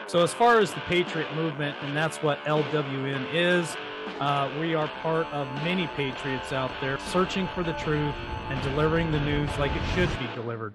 So as far as the Patriot movement, and that's what LWN is, we are part of many patriots out there searching for the truth and delivering the news like it should be delivered.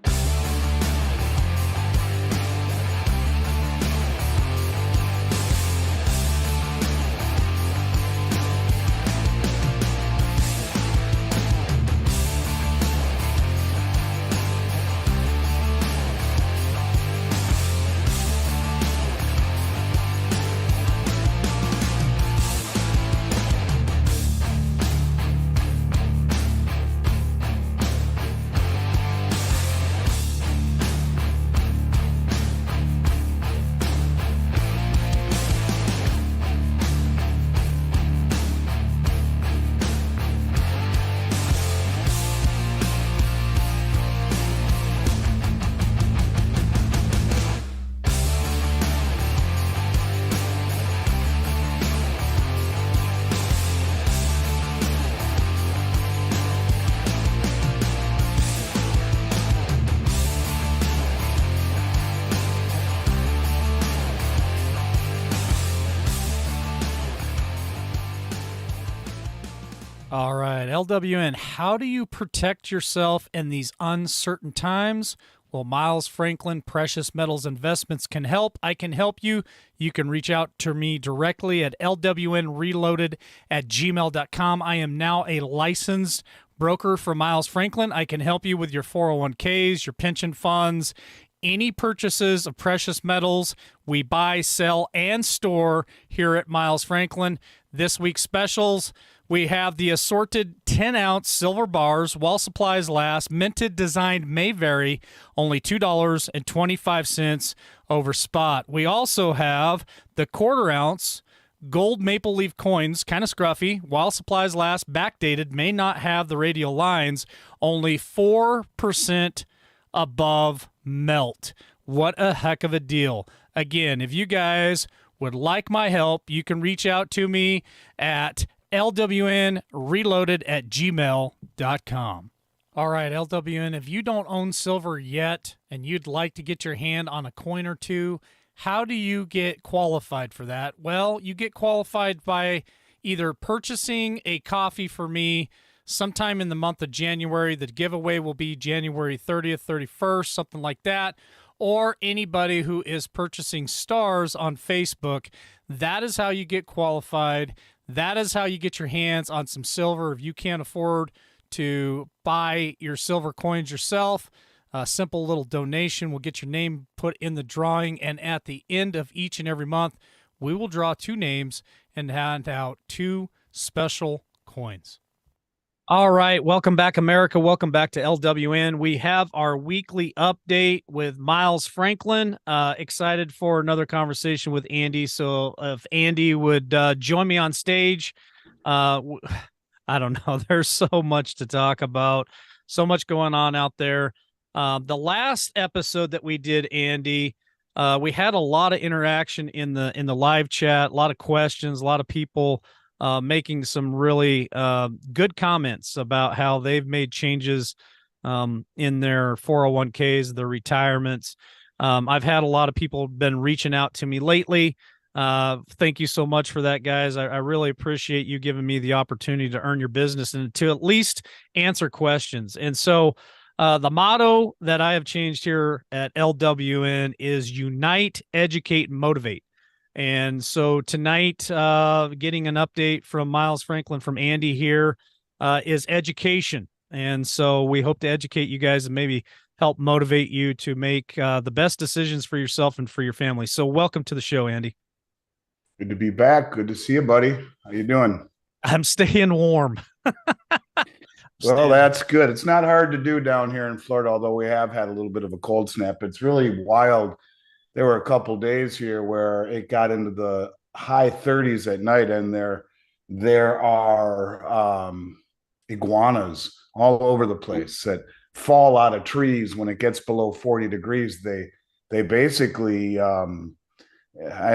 All right, LWN, how do you protect yourself in these uncertain times? Well, Miles Franklin Precious Metals Investments can help. I can help you. You can reach out to me directly at lwnreloaded@gmail.com. I am now a licensed broker for Miles Franklin. I can help you with your 401ks, your pension funds, any purchases of precious metals. We buy, sell, and store here at Miles Franklin. This week's specials, we have the assorted 10-ounce silver bars while supplies last. Minted design may vary, only $2.25 over spot. We also have the quarter-ounce gold maple leaf coins, kind of scruffy, while supplies last, backdated, may not have the radial lines, only 4% above melt. What a heck of a deal. Again, if you guys would like my help, you can reach out to me at lwnreloaded@gmail.com. All right, LWN, if you don't own silver yet and you'd like to get your hand on a coin or two, how do you get qualified for that? Well, you get qualified by either purchasing a coffee for me sometime in the month of January. The giveaway will be January 30th, 31st, something like that. Or anybody who is purchasing stars on Facebook. That is how you get qualified. That is how you get your hands on some silver. If you can't afford to buy your silver coins yourself, a simple little donation will get your name put in the drawing. And at the end of each and every month, we will draw 2 names and hand out 2 special coins. All right. Welcome back, America. Welcome back to LWN. We have our weekly update with Miles Franklin. Excited for another conversation with Andy. So if Andy would join me on stage, I don't know. There's so much to talk about, so much going on out there. The last episode that we did, Andy, we had a lot of interaction in the live chat, a lot of questions, a lot of people making some really good comments about how they've made changes in their 401ks, their retirements. I've had a lot of people been reaching out to me lately. Thank you so much for that, guys. I really appreciate you giving me the opportunity to earn your business and to at least answer questions. And so the motto that I have changed here at LWN is Unite, Educate, Motivate. And so tonight, getting an update from Miles Franklin from Andy here is education. And so we hope to educate you guys and maybe help motivate you to make the best decisions for yourself and for your family. So welcome to the show, Andy. Good to be back. Good to see you, buddy. How you doing? I'm staying warm. Well, that's good. It's not hard to do down here in Florida, although we have had a little bit of a cold snap. It's really wild. There were a couple days here where it got into the high 30s at night, and there are iguanas all over the place that fall out of trees when it gets below 40 degrees. They basically I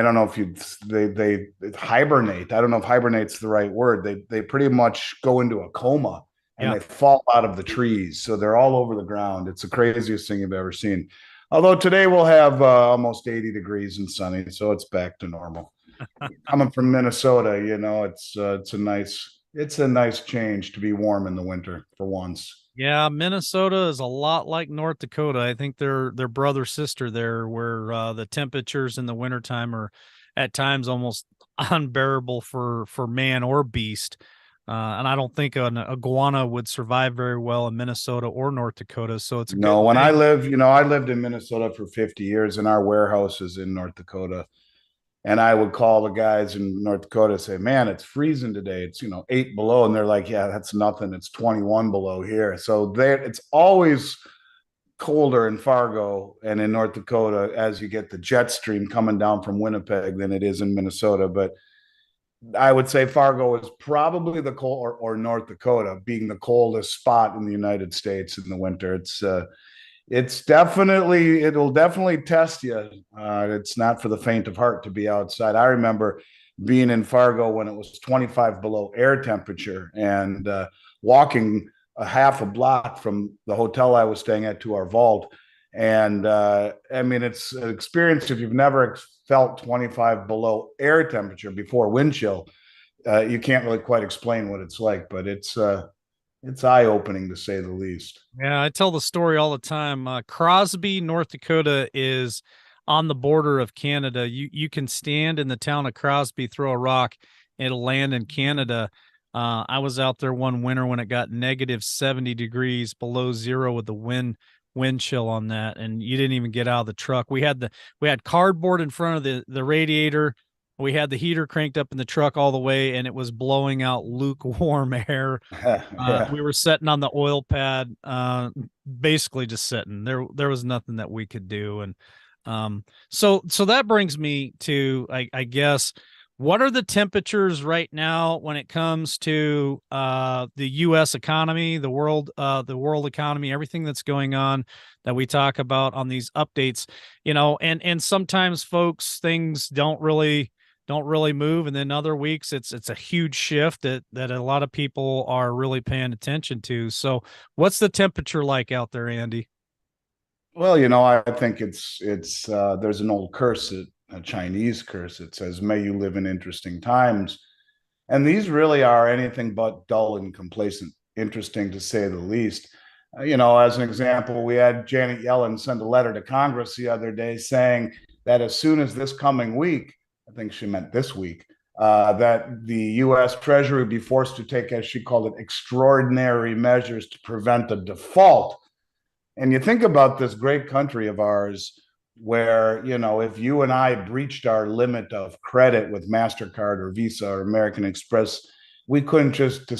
don't know if they hibernate. I don't know if hibernate's the right word. They pretty much go into a coma and they fall out of the trees. So they're all over the ground. It's the craziest thing you've ever seen. Although today we'll have almost 80 degrees and sunny, so it's back to normal. Coming from Minnesota, it's a nice change to be warm in the winter for once. Yeah, Minnesota is a lot like North Dakota. I think they're brother sister there, where the temperatures in the wintertime are at times almost unbearable for man or beast. And I don't think an iguana would survive very well in Minnesota or North Dakota. So it's a good No, when thing. I lived in Minnesota for 50 years, and our warehouse is in North Dakota. And I would call the guys in North Dakota and say, man, it's freezing today. It's, 8 below. And they're like, yeah, that's nothing. It's 21 below here. So there, it's always colder in Fargo and in North Dakota as you get the jet stream coming down from Winnipeg than it is in Minnesota. But I would say Fargo is probably the cold, or North Dakota being the coldest spot in the United States in the winter. It'll definitely test you. It's not for the faint of heart to be outside. I remember being in Fargo when it was 25 below air temperature and walking a half a block from the hotel I was staying at to our vault. And I mean, it's an experience if you've never felt 25 below air temperature before wind chill. You can't really quite explain what it's like, but it's eye-opening to say the least. Yeah, I tell the story all the time. Crosby, North Dakota is on the border of Canada. You can stand in the town of Crosby, throw a rock, it'll land in Canada. I was out there one winter when it got negative 70 degrees below zero with the wind chill on that, and you didn't even get out of the truck. We had cardboard in front of the radiator. We had the heater cranked up in the truck all the way, and it was blowing out lukewarm air. Yeah. We were sitting on the oil pad, basically just sitting. There was nothing that we could do, and so that brings me to, I guess, what are the temperatures right now when it comes to the U.S. economy, the world economy, everything that's going on that we talk about on these updates, and sometimes folks, things don't really move, and then other weeks it's a huge shift that a lot of people are really paying attention to. So what's the temperature like out there, Andy? Well, I think it's there's an old curse, a Chinese curse. It says, "May you live in interesting times," and these really are anything but dull and complacent. Interesting to say the least. As an example, we had Janet Yellen send a letter to Congress the other day saying that as soon as this coming week, I think she meant this week, that the U.S. Treasury would be forced to take, as she called it, extraordinary measures to prevent a default. And you think about this great country of ours where, if you and I breached our limit of credit with MasterCard or Visa or American Express, we couldn't just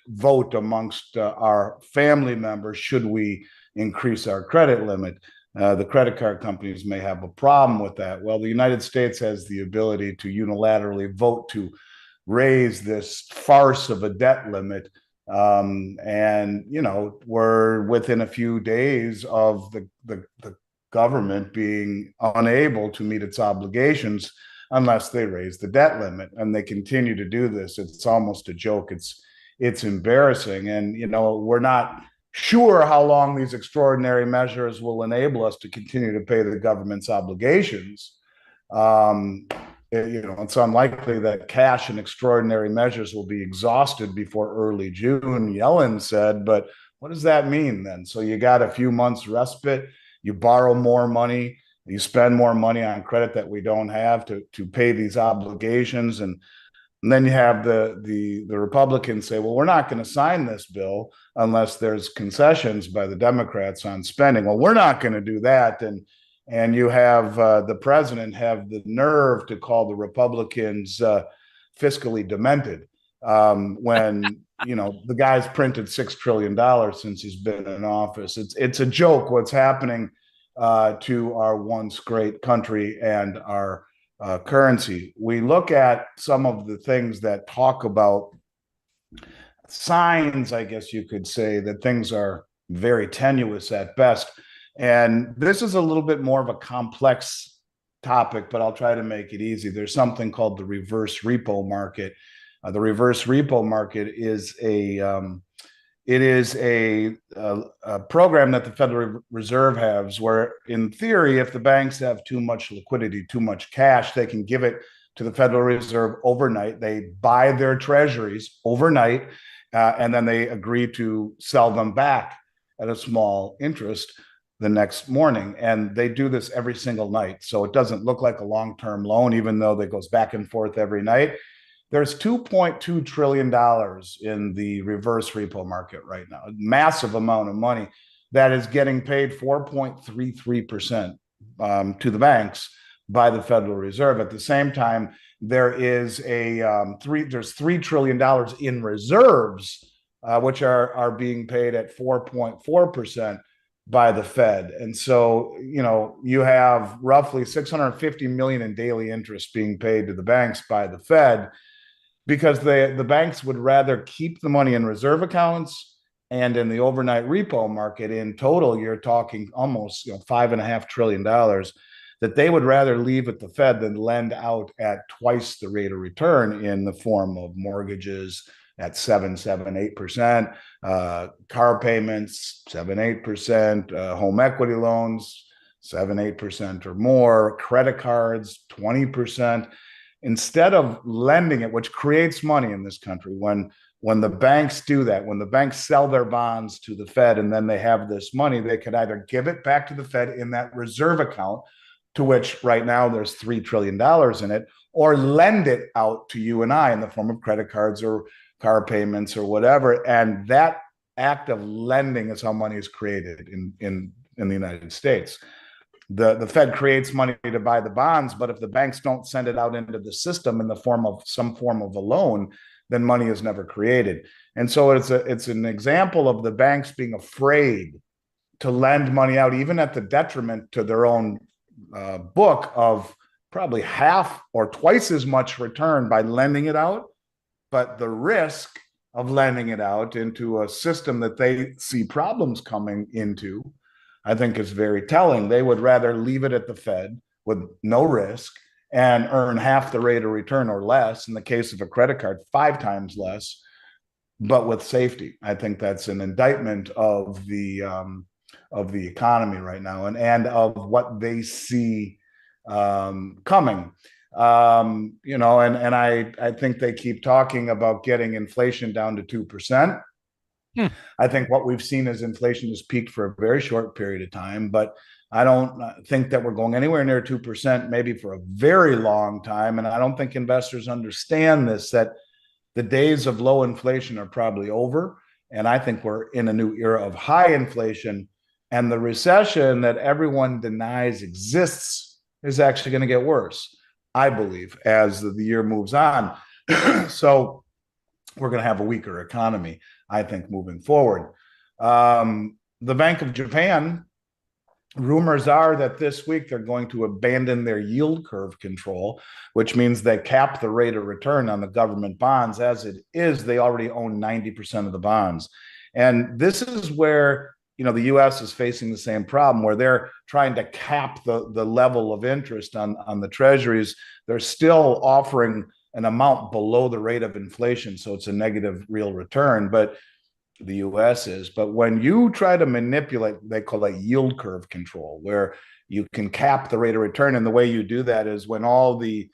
vote amongst our family members, should we increase our credit limit? The credit card companies may have a problem with that. Well, the United States has the ability to unilaterally vote to raise this farce of a debt limit. And we're within a few days of the government being unable to meet its obligations unless they raise the debt limit, and they continue to do this. It's almost a joke. It's embarrassing, and we're not sure how long these extraordinary measures will enable us to continue to pay the government's obligations. It's unlikely that cash and extraordinary measures will be exhausted before early June, Yellen said. But what does that mean then? So you got a few months respite, you borrow more money, you spend more money on credit that we don't have to pay these obligations. And then you have the Republicans say, well, we're not going to sign this bill unless there's concessions by the Democrats on spending. Well, we're not going to do that. And you have the president have the nerve to call the Republicans fiscally demented when the guy's printed $6 trillion since he's been in office. It's a joke what's happening to our once great country and our currency. We look at some of the things that talk about signs, I guess you could say, that things are very tenuous at best. And this is a little bit more of a complex topic, but I'll try to make it easy. There's something called the reverse repo market. The reverse repo market is It is a program that the Federal Reserve has where, in theory, if the banks have too much liquidity, too much cash, they can give it to the Federal Reserve overnight. They buy their treasuries overnight, and then they agree to sell them back at a small interest the next morning. And they do this every single night. So it doesn't look like a long-term loan, even though it goes back and forth every night. There's $2.2 trillion in the reverse repo market right now, a massive amount of money that is getting paid 4.33% to the banks by the Federal Reserve. At the same time, there's $3 trillion in reserves, which are being paid at 4.4% by the Fed. And so, you have roughly 650 million in daily interest being paid to the banks by the Fed, because the banks would rather keep the money in reserve accounts and in the overnight repo market. In total, you're talking almost $5.5 trillion that they would rather leave at the Fed than lend out at twice the rate of return in the form of mortgages at 8%, car payments 8%, home equity loans 8% or more, credit cards 20%. Instead of lending it, which creates money in this country, when the banks do that, when the banks sell their bonds to the Fed and then they have this money, they could either give it back to the Fed in that reserve account, to which right now there's $3 trillion in it, or lend it out to you and I in the form of credit cards or car payments or whatever. And that act of lending is how money is created in the United States. The Fed creates money to buy the bonds, but if the banks don't send it out into the system in the form of some form of a loan, then money is never created. And so it's an example of the banks being afraid to lend money out, even at the detriment to their own book of probably half or twice as much return by lending it out. But the risk of lending it out into a system that they see problems coming into, I think, is very telling. They would rather leave it at the Fed with no risk and earn half the rate of return or less. In the case of a credit card, 5 times less, but with safety. I think that's an indictment of the economy right now and of what they see coming. And I think they keep talking about getting inflation down to 2%. I think what we've seen is inflation has peaked for a very short period of time, but I don't think that we're going anywhere near 2%, maybe for a very long time. And I don't think investors understand this, that the days of low inflation are probably over. And I think we're in a new era of high inflation, and the recession that everyone denies exists is actually going to get worse, I believe, as the year moves on. So we're going to have a weaker economy, I think, moving forward. The Bank of Japan, rumors are that this week they're going to abandon their yield curve control, which means they cap the rate of return on the government bonds. As it is, they already own 90% of the bonds. And this is where the U.S. is facing the same problem, where they're trying to cap the level of interest on the treasuries. They're still offering an amount below the rate of inflation, so it's a negative real return, but the U.S. is. But when you try to manipulate, they call it yield curve control, where you can cap the rate of return, and the way you do that is when all the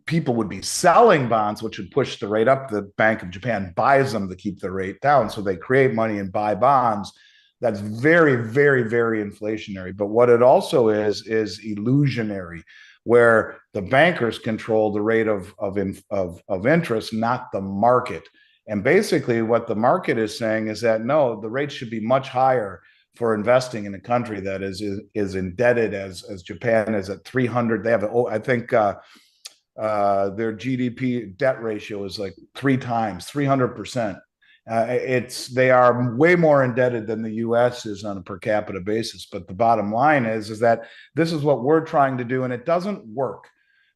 people would be selling bonds, which would push the rate up, the Bank of Japan buys them to keep the rate down. So they create money and buy bonds. That's very, very, very inflationary. But what it also is illusionary, where the bankers control the rate of interest, not the market. And basically what the market is saying is that, no, the rate should be much higher for investing in a country that is indebted as Japan is at 300. They have, I think their GDP debt ratio is like 300%. They are way more indebted than the U.S. is on a per capita basis. But the bottom line is that this is what we're trying to do, and it doesn't work.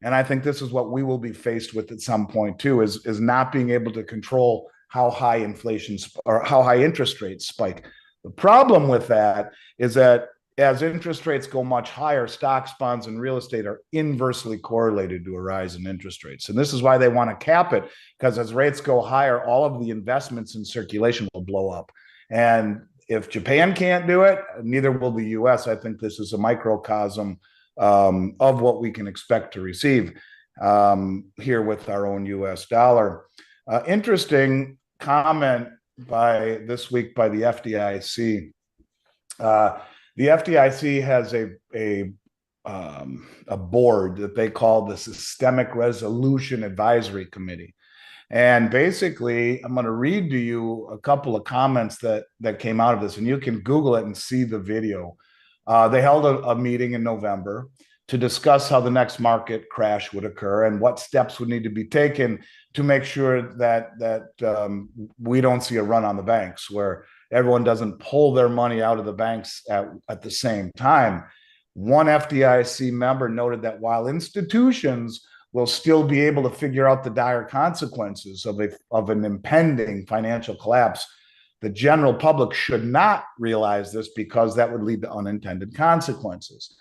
And I think this is what we will be faced with at some point too, is not being able to control how high inflation or how high interest rates spike. The problem with that is that as interest rates go much higher, stocks, bonds, and real estate are inversely correlated to a rise in interest rates. And this is why they want to cap it, because as rates go higher, all of the investments in circulation will blow up. And if Japan can't do it, neither will the US. I think this is a microcosm of what we can expect to receive here with our own US dollar. Interesting comment by this week by the FDIC. The FDIC has a board that they call the Systemic Resolution Advisory Committee. And basically, I'm going to read to you a couple of comments that came out of this, and you can Google it and see the video. They held a meeting in November to discuss how the next market crash would occur and what steps would need to be taken to make sure that we don't see a run on the banks, where everyone doesn't pull their money out of the banks at the same time. One FDIC member noted that while institutions will still be able to figure out the dire consequences of an impending financial collapse, the general public should not realize this, because that would lead to unintended consequences.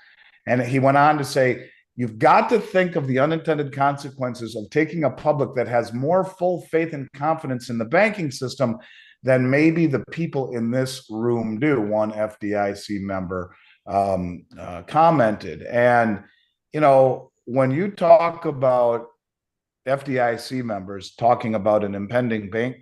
And he went on to say, you've got to think of the unintended consequences of taking a public that has more full faith and confidence in the banking system than maybe the people in this room do, one FDIC member commented. And, you know, when you talk about FDIC members talking about an impending bank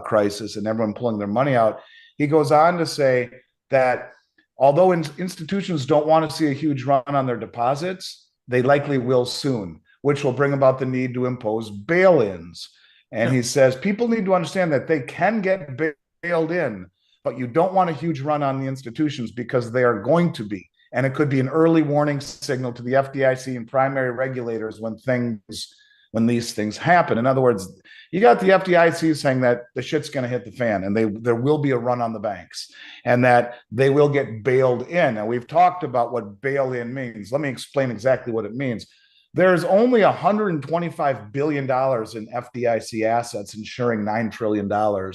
crisis and everyone pulling their money out, he goes on to say that although institutions don't want to see a huge run on their deposits, they likely will soon, which will bring about the need to impose bail-ins. And he says people need to understand that they can get bailed in, but you don't want a huge run on the institutions, because they are going to be. And it could be an early warning signal to the FDIC and primary regulators when these things happen. In other words, you got the FDIC saying that the shit's going to hit the fan and there will be a run on the banks and that they will get bailed in. And we've talked about what bail in means. Let me explain exactly what it means. There's only $125 billion in FDIC assets, insuring $9 trillion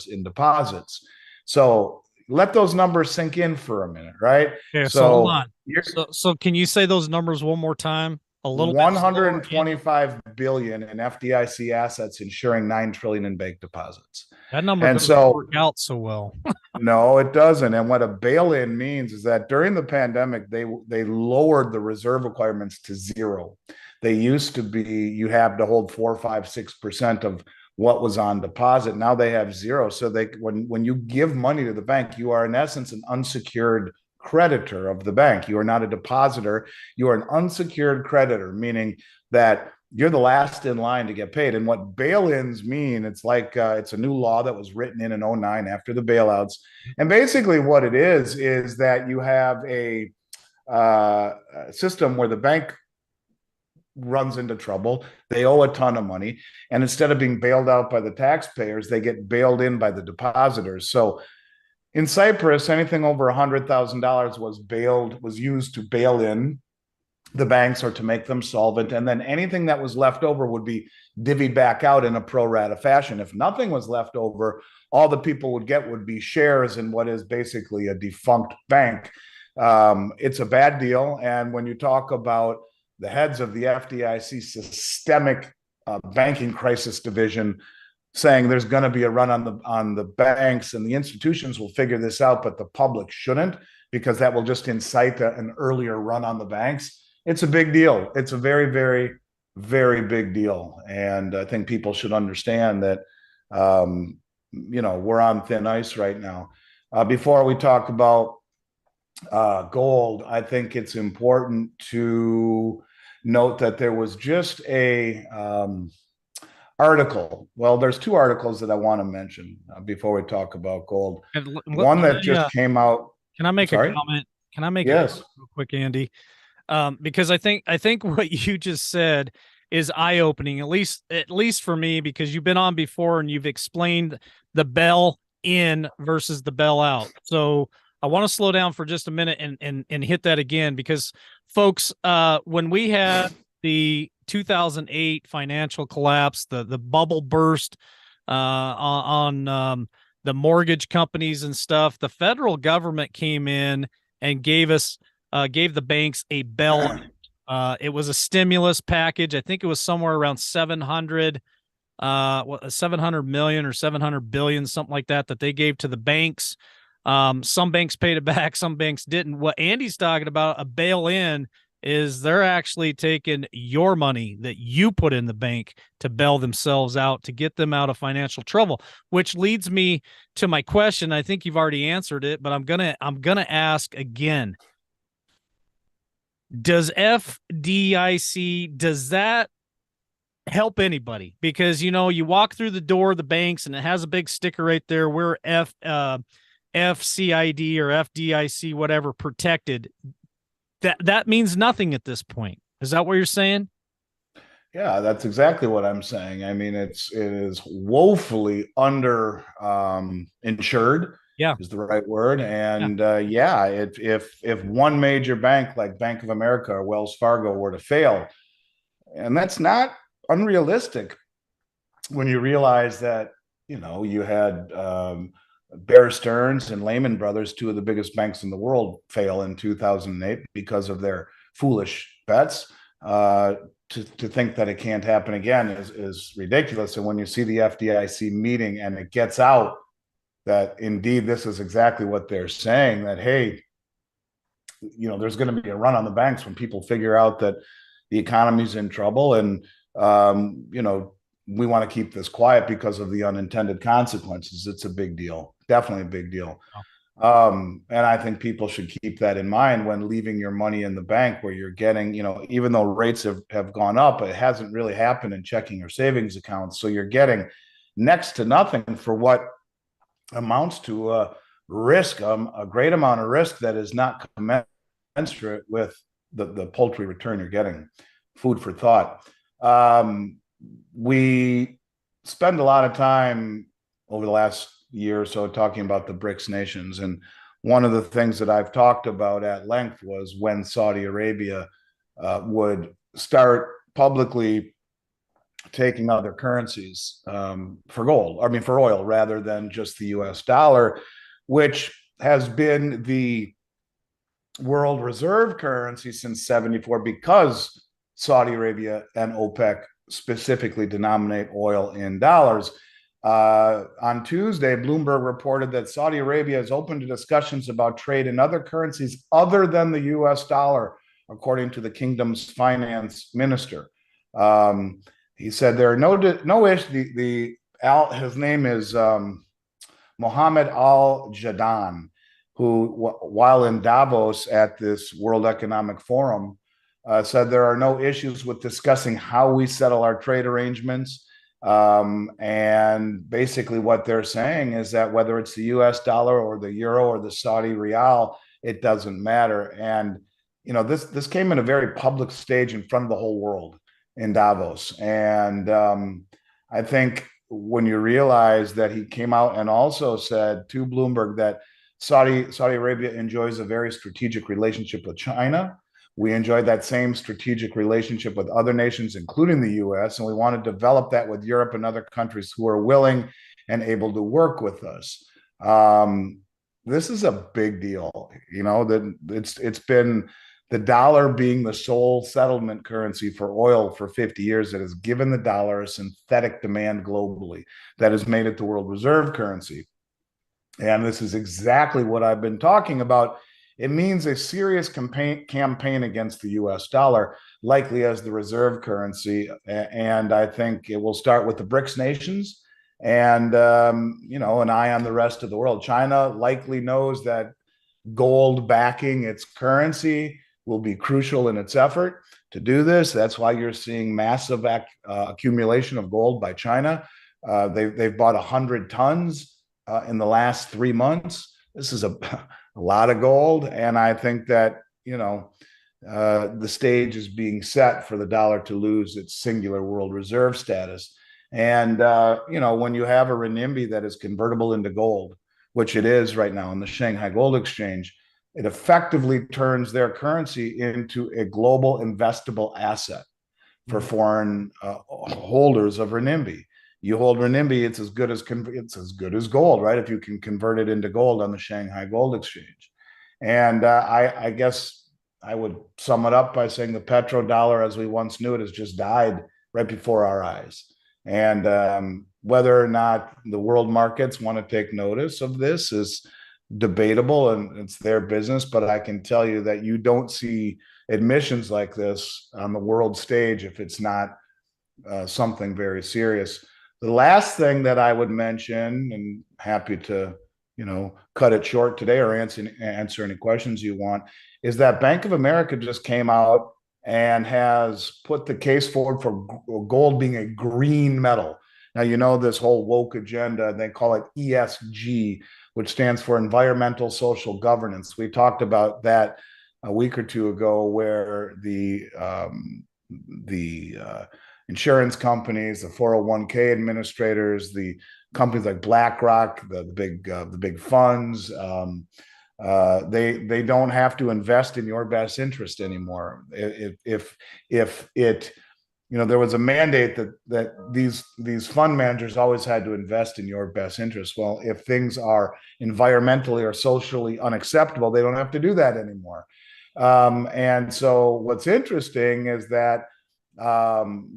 in deposits. So let those numbers sink in for a minute, right? Yeah, so hold on. So can you say those numbers one more time? A little 125 billion in FDIC assets, insuring 9 trillion in bank deposits. That number doesn't work out so well. No, it doesn't. And what a bail-in means is that during the pandemic, they lowered the reserve requirements to zero. They used to be, you have to hold 4, 5, 6% of what was on deposit. Now they have zero. So when you give money to the bank, you are in essence an unsecured creditor of the bank. You are not a depositor. You are an unsecured creditor, meaning that you're the last in line to get paid. And what bail-ins mean, it's like it's a new law that was written in 2009 after the bailouts. And basically what it is that you have a system where the bank runs into trouble. They owe a ton of money. And instead of being bailed out by the taxpayers, they get bailed in by the depositors. So in Cyprus, anything over $100,000 was used to bail in the banks or to make them solvent. And then anything that was left over would be divvied back out in a pro rata fashion. If nothing was left over, all the people would get would be shares in what is basically a defunct bank. It's a bad deal. And when you talk about the heads of the FDIC systemic banking crisis division saying there's going to be a run on the banks and the institutions will figure this out, but the public shouldn't, because that will just incite an earlier run on the banks. It's a big deal. It's a very, very, very big deal. And I think people should understand that, we're on thin ice right now. Before we talk about gold, I think it's important to note that there was just a article. Well, there's two articles that I want to mention before we talk about gold. One that just came out. Can I make a comment? Can I make a comment real quick, Andy? Because I think what you just said is eye-opening, at least for me, because you've been on before and you've explained the bail in versus the bail out. So I want to slow down for just a minute and hit that again, because folks, when we had the 2008 financial collapse, the bubble burst on the mortgage companies and stuff, the federal government came in and gave us gave the banks a bail. It was a stimulus package. I think it was somewhere around 700 million or 700 billion, something like that they gave to the banks. Some banks paid it back, some banks didn't. What Andy's talking about, a bail-in, is they're actually taking your money that you put in the bank to bail themselves out, to get them out of financial trouble, which leads me to my question. I think you've already answered it, but I'm gonna ask again. Does FDIC, does that help anybody? Because you walk through the door of the banks and it has a big sticker right there, we're FCID or FDIC, whatever, protected. That means nothing at this point. Is that what you're saying? Yeah, that's exactly what I'm saying. I mean, it is woefully under insured. Yeah. Is the right word. Yeah. And yeah, if one major bank like Bank of America or Wells Fargo were to fail, and that's not unrealistic when you realize that you had Bear Stearns and Lehman Brothers, two of the biggest banks in the world, fail in 2008 because of their foolish bets. To think that it can't happen again is ridiculous. And when you see the FDIC meeting and it gets out that indeed this is exactly what they're saying, that hey, there's going to be a run on the banks when people figure out that the economy's in trouble, and we want to keep this quiet because of the unintended consequences. It's a big deal, definitely a big deal. And I think people should keep that in mind when leaving your money in the bank, where you're getting, even though rates have gone up, it hasn't really happened in checking or savings accounts. So you're getting next to nothing for what amounts to a risk, a great amount of risk that is not commensurate with the paltry return you're getting. Food for thought. We spend a lot of time over the last year or so talking about the BRICS nations. And one of the things that I've talked about at length was when Saudi Arabia would start publicly taking other currencies for oil, rather than just the US dollar, which has been the world reserve currency since 74, because Saudi Arabia and OPEC specifically denominate oil in dollars. On Tuesday, Bloomberg reported that Saudi Arabia is open to discussions about trade in other currencies other than the US dollar, according to the kingdom's finance minister. He said there are no issues. His name is Mohammed Al Jadaan, who, while in Davos at this World Economic Forum, said there are no issues with discussing how we settle our trade arrangements. And basically what they're saying is that whether it's the US dollar or the euro or the Saudi rial, it doesn't matter. And, this came in a very public stage in front of the whole world in Davos. And I think when you realize that he came out and also said to Bloomberg that Saudi Arabia enjoys a very strategic relationship with China. We enjoy that same strategic relationship with other nations, including the US, and we want to develop that with Europe and other countries who are willing and able to work with us. This is a big deal, that it's been the dollar being the sole settlement currency for oil for 50 years that has given the dollar a synthetic demand globally that has made it the world reserve currency. And this is exactly what I've been talking about. It means a serious campaign against the US dollar, likely as the reserve currency. And I think it will start with the BRICS nations and, an eye on the rest of the world. China likely knows that gold backing its currency will be crucial in its effort to do this. That's why you're seeing massive accumulation of gold by China. They've bought 100 tons in the last 3 months. This is a lot of gold. And I think that, the stage is being set for the dollar to lose its singular world reserve status. And, when you have a renminbi that is convertible into gold, which it is right now in the Shanghai Gold Exchange, it effectively turns their currency into a global investable asset for foreign holders of renminbi. You hold renminbi, it's as good as gold, right? If you can convert it into gold on the Shanghai Gold Exchange. And I guess I would sum it up by saying the petrodollar as we once knew it has just died right before our eyes. And whether or not the world markets want to take notice of this is debatable, and it's their business. But I can tell you that you don't see admissions like this on the world stage if it's not something very serious. The last thing that I would mention, and happy to, cut it short today or answer any questions you want, is that Bank of America just came out and has put the case forward for gold being a green metal. Now, this whole woke agenda, they call it ESG, which stands for environmental social governance. We talked about that a week or two ago, where the insurance companies, the 401k administrators, the companies like BlackRock, the big funds, they don't have to invest in your best interest anymore. If it, there was a mandate that these fund managers always had to invest in your best interest. Well, if things are environmentally or socially unacceptable, they don't have to do that anymore. And so what's interesting is that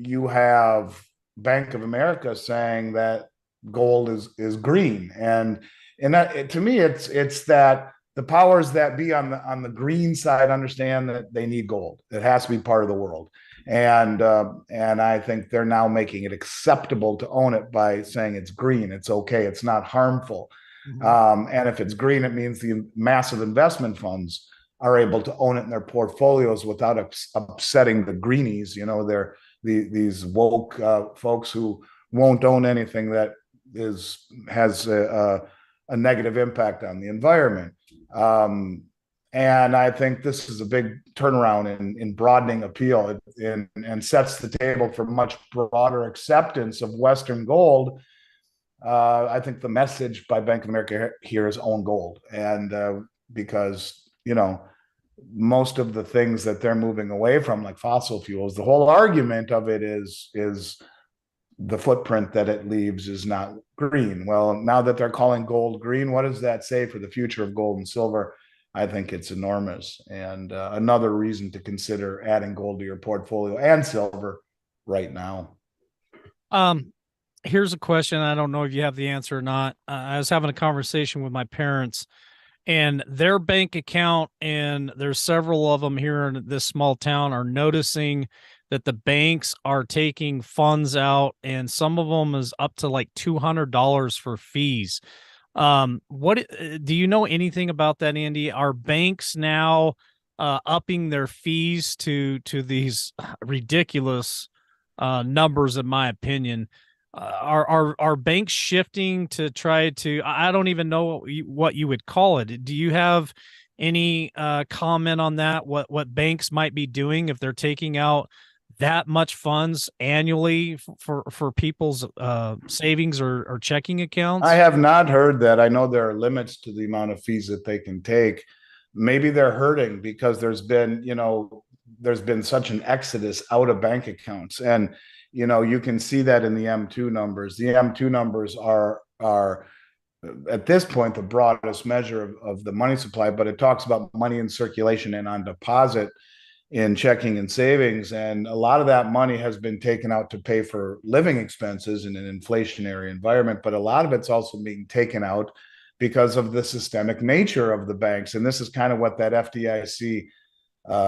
you have Bank of America saying that gold is green, and that, to me, it's that the powers that be on the green side understand that they need gold. It has to be part of the world, and I think they're now making it acceptable to own it by saying it's green. It's okay. It's not harmful. And if it's green, it means the massive investment funds are able to own it in their portfolios without upsetting the greenies. They're these woke folks who won't own anything that has a negative impact on the environment. And I think this is a big turnaround in broadening appeal, and sets the table for much broader acceptance of Western gold. I think the message by Bank of America here is own gold, and because most of the things that they're moving away from, like fossil fuels, the whole argument of it is the footprint that it leaves is not green. Well, now that they're calling gold green, what does that say for the future of gold and silver? I think it's enormous, and another reason to consider adding gold to your portfolio and silver right now. Here's a question. I don't know if you have the answer or not. I was having a conversation with my parents, and their bank account, and there's several of them here in this small town, are noticing that the banks are taking funds out, and some of them is up to like $200 for fees. What do you know anything about that, Andy? Are banks now upping their fees to these ridiculous numbers, in my opinion? Are banks shifting to try to, I don't even know what you would call it. Do you have any comment on that? What banks might be doing if they're taking out that much funds annually for people's savings or checking accounts? I have not heard that. I know there are limits to the amount of fees that they can take. Maybe they're hurting because there's been such an exodus out of bank accounts, and you can see that in the M2 numbers. The M2 numbers are at this point the broadest measure of the money supply, but it talks about money in circulation and on deposit in checking and savings. And a lot of that money has been taken out to pay for living expenses in an inflationary environment, but a lot of it's also being taken out because of the systemic nature of the banks. And this is kind of what that FDIC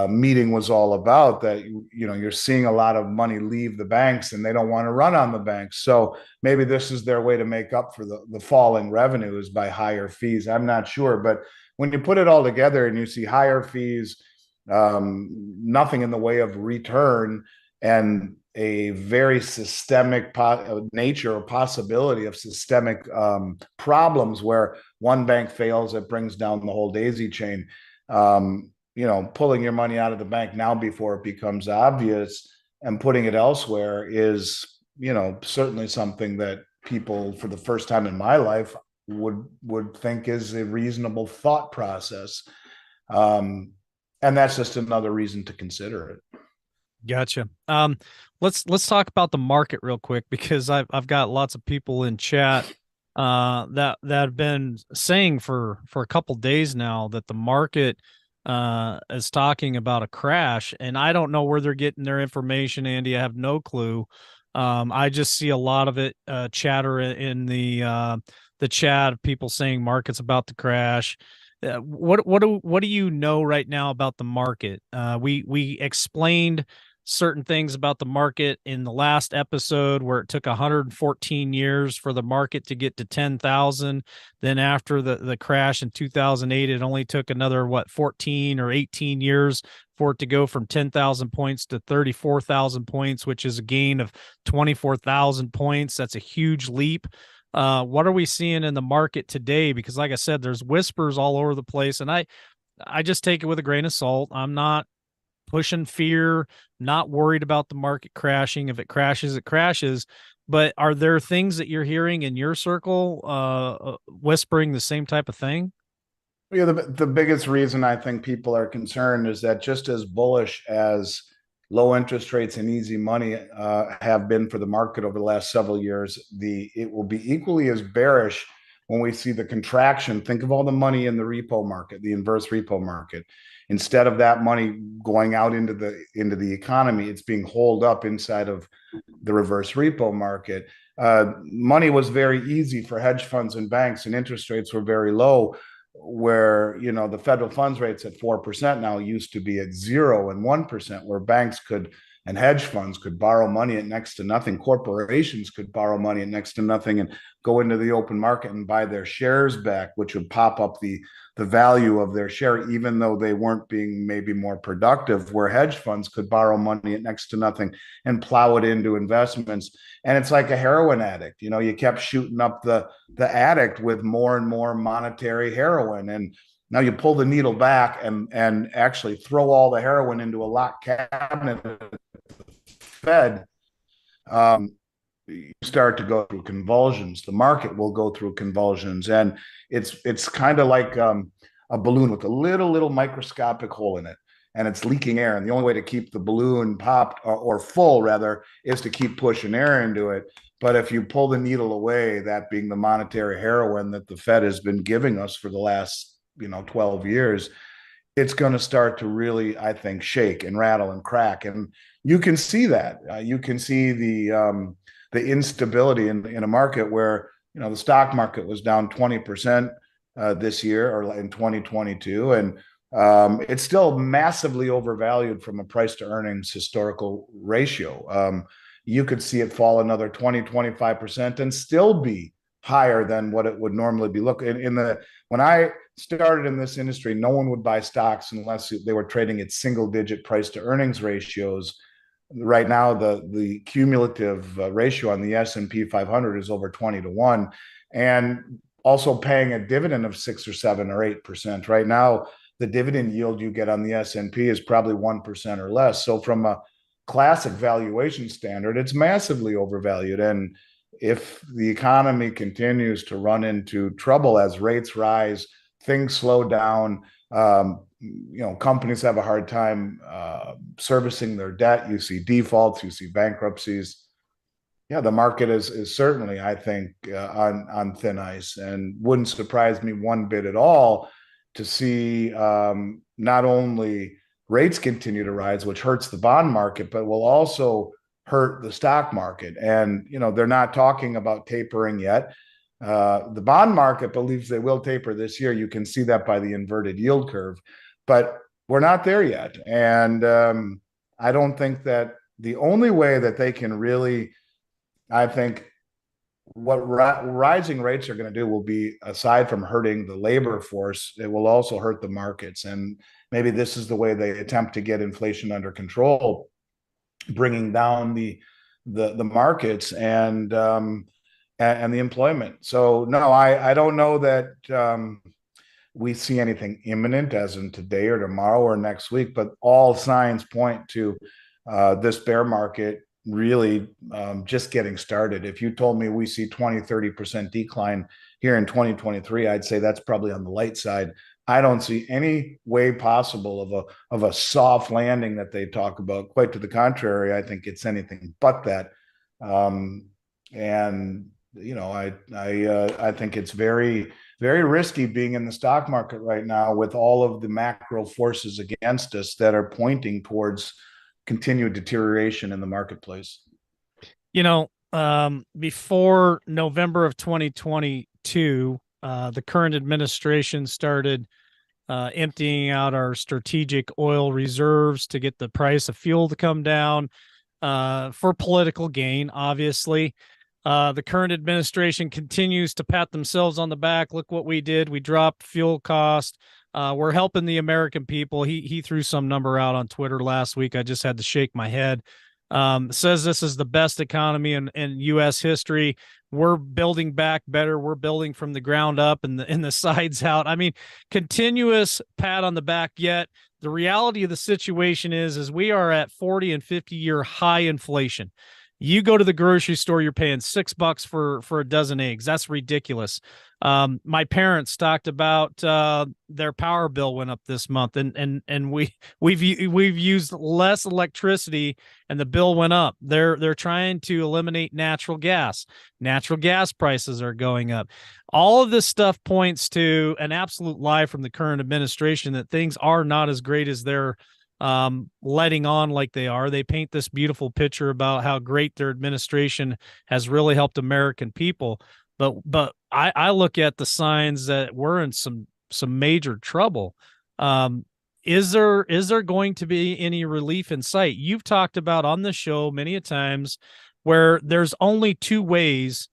meeting was all about, that you're seeing a lot of money leave the banks and they don't want to run on the banks. So maybe this is their way to make up for the falling revenues by higher fees. I'm not sure, but when you put it all together and you see higher fees, nothing in the way of return, and a very systemic nature or possibility of systemic problems where one bank fails, it brings down the whole daisy chain. Pulling your money out of the bank now before it becomes obvious and putting it elsewhere is, certainly something that people, for the first time in my life, would think is a reasonable thought process. And that's just another reason to consider it. Gotcha. Let's talk about the market real quick, because I've got lots of people in chat that have been saying for a couple days now that the market is talking about a crash, and I don't know where they're getting their information, Andy. I have no clue. I just see a lot of it chatter in the chat of people saying market's about to crash. What do you know right now about the market? We explained certain things about the market in the last episode where it took 114 years for the market to get to 10,000. Then after the crash in 2008, it only took another 14 or 18 years for it to go from 10,000 points to 34,000 points, which is a gain of 24,000 points. That's a huge leap. What are we seeing in the market today? Because like I said, there's whispers all over the place, and I just take it with a grain of salt. I'm not pushing fear, not worried about the market crashing. If it crashes, it crashes. But are there things that you're hearing in your circle whispering the same type of thing? Yeah, the biggest reason I think people are concerned is that just as bullish as low interest rates and easy money have been for the market over the last several years, it will be equally as bearish when we see the contraction. Think of all the money in the repo market, the inverse repo market. Instead of that money going out into the economy, it's being holed up inside of the reverse repo market. Money was very easy for hedge funds and banks, and interest rates were very low, where the federal funds rates at 4% now used to be at 0 and 1%, where banks could and hedge funds could borrow money at next to nothing. Corporations could borrow money at next to nothing and go into the open market and buy their shares back, which would pop up the value of their share, even though they weren't being maybe more productive, where hedge funds could borrow money at next to nothing and plow it into investments. And it's like a heroin addict. You kept shooting up the addict with more and more monetary heroin. And now you pull the needle back and actually throw all the heroin into a locked cabinet at the Fed. You start to go through convulsions. The market will go through convulsions, and it's kind of like a balloon with a little microscopic hole in it, and it's leaking air. And the only way to keep the balloon popped or full, rather, is to keep pushing air into it. But if you pull the needle away, that being the monetary heroin that the Fed has been giving us for the last 12 years, it's going to start to really, I think, shake and rattle and crack. And you can see that. You can see the instability in a market where the stock market was down 20% this year, or in 2022, and it's still massively overvalued from a price to earnings historical ratio. You could see it fall another 20-25% and still be higher than what it would normally be. Look, when I started in this industry, no one would buy stocks unless they were trading at single digit price to earnings ratios. Right now, the cumulative ratio on the S&P 500 is over 20-1, and also paying a dividend of 6 or 7 or 8%. Right now, the dividend yield you get on the S&P is probably 1% or less. So from a classic valuation standard, it's massively overvalued. And if the economy continues to run into trouble as rates rise, things slow down, companies have a hard time servicing their debt. You see defaults, you see bankruptcies. Yeah, the market is certainly, I think, on thin ice, and wouldn't surprise me one bit at all to see not only rates continue to rise, which hurts the bond market, but will also hurt the stock market. And they're not talking about tapering yet. The bond market believes they will taper this year. You can see that by the inverted yield curve, but we're not there yet. And I don't think that the only way that they can really, I think, what rising rates are going to do will be, aside from hurting the labor force, it will also hurt the markets. And maybe this is the way they attempt to get inflation under control, bringing down the markets and the employment. So no, I don't know that we see anything imminent as in today or tomorrow or next week, but all signs point to this bear market really just getting started. If you told me we see 20-30% decline here in 2023, I'd say that's probably on the light side. I don't see any way possible of a soft landing that they talk about. Quite to the contrary, I think it's anything but that. And I think it's very, very risky being in the stock market right now with all of the macro forces against us that are pointing towards continued deterioration in the marketplace. Before November of 2022, the current administration started emptying out our strategic oil reserves to get the price of fuel to come down for political gain, obviously. The current administration continues to pat themselves on the back. Look what we did. We dropped fuel cost. We're helping the American people. He threw some number out on Twitter last week. I just had to shake my head. Says this is the best economy in U.S. history. We're building back better. We're building from the ground up and the sides out. I mean, continuous pat on the back. Yet the reality of the situation is we are at 40 and 50-year high inflation. You go to the grocery store, you're paying $6 for a dozen eggs. That's ridiculous. My parents talked about their power bill went up this month, and we've used less electricity, and the bill went up. They're trying to eliminate natural gas. Natural gas prices are going up. All of this stuff points to an absolute lie from the current administration that things are not as great as they're letting on like they are. They paint this beautiful picture about how great their administration has really helped American people. But I look at the signs that we're in some major trouble. Is there going to be any relief in sight? You've talked about on the show many a times where there's only two ways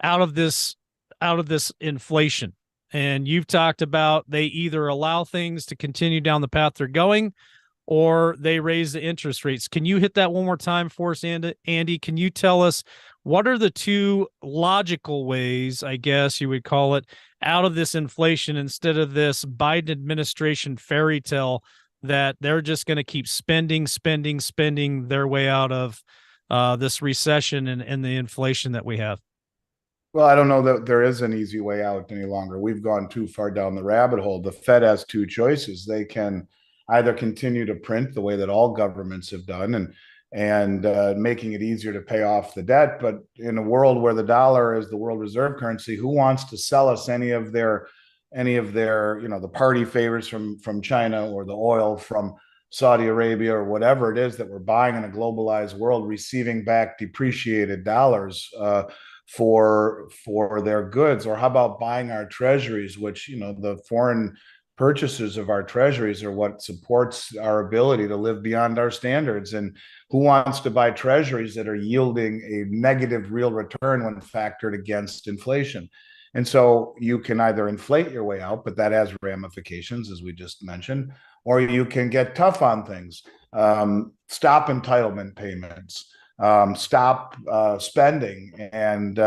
out of this inflation. And you've talked about they either allow things to continue down the path they're going, or they raise the interest rates. Can you hit that one more time for us, Andy? Can you tell us what are the two logical ways, I guess you would call it, out of this inflation instead of this Biden administration fairy tale that they're just going to keep spending their way out of this recession and the inflation that we have? Well, I don't know that there is an easy way out any longer. We've gone too far down the rabbit hole. The Fed has two choices. They can either continue to print the way that all governments have done and making it easier to pay off the debt. But in a world where the dollar is the world reserve currency, who wants to sell us any of their the party favors from China or the oil from Saudi Arabia or whatever it is that we're buying in a globalized world, receiving back depreciated dollars for their goods? Or how about buying our treasuries, which the foreign purchases of our treasuries are what supports our ability to live beyond our standards. And who wants to buy treasuries that are yielding a negative real return when factored against inflation? And so you can either inflate your way out, but that has ramifications, as we just mentioned, or you can get tough on things. Stop entitlement payments, stop spending, and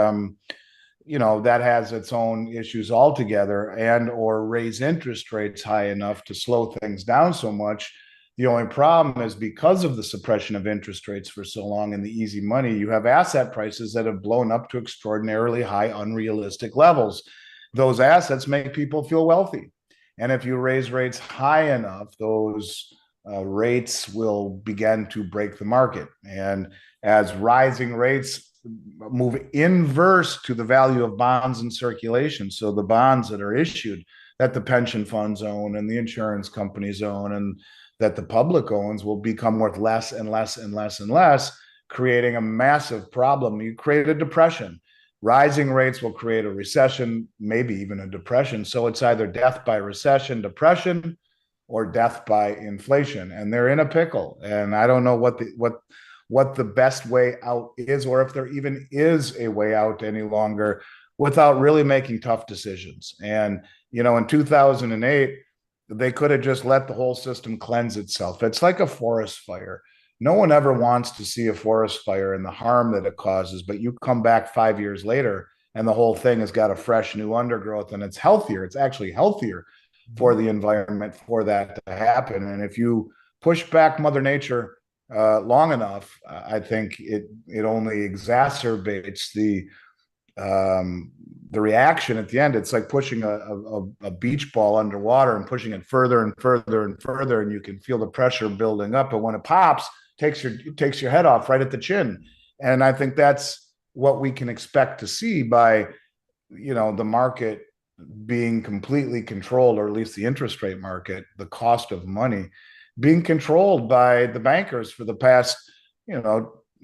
that has its own issues altogether, and or raise interest rates high enough to slow things down so much. The only problem is because of the suppression of interest rates for so long and the easy money, you have asset prices that have blown up to extraordinarily high, unrealistic levels. Those assets make people feel wealthy. And if you raise rates high enough, those rates will begin to break the market. And as rising rates move inverse to the value of bonds in circulation, so the bonds that are issued that the pension funds own and the insurance companies own and that the public owns will become worth less and less and less and less, creating a massive problem. You create a depression. Rising rates will create a recession, maybe even a depression. So it's either death by recession, depression, or death by inflation. And they're in a pickle. And I don't know what the best way out is, or if there even is a way out any longer without really making tough decisions. And, in 2008, they could have just let the whole system cleanse itself. It's like a forest fire. No one ever wants to see a forest fire and the harm that it causes, but you come back 5 years later and the whole thing has got a fresh new undergrowth and it's healthier. It's actually healthier for the environment for that to happen. And if you push back Mother Nature long enough, I think it only exacerbates the reaction at the end. It's like pushing a beach ball underwater and pushing it further and further and further, and you can feel the pressure building up. But when it pops, takes your head off right at the chin. And I think that's what we can expect to see by, the market being completely controlled, or at least the interest rate market, the cost of money being controlled by the bankers for the past,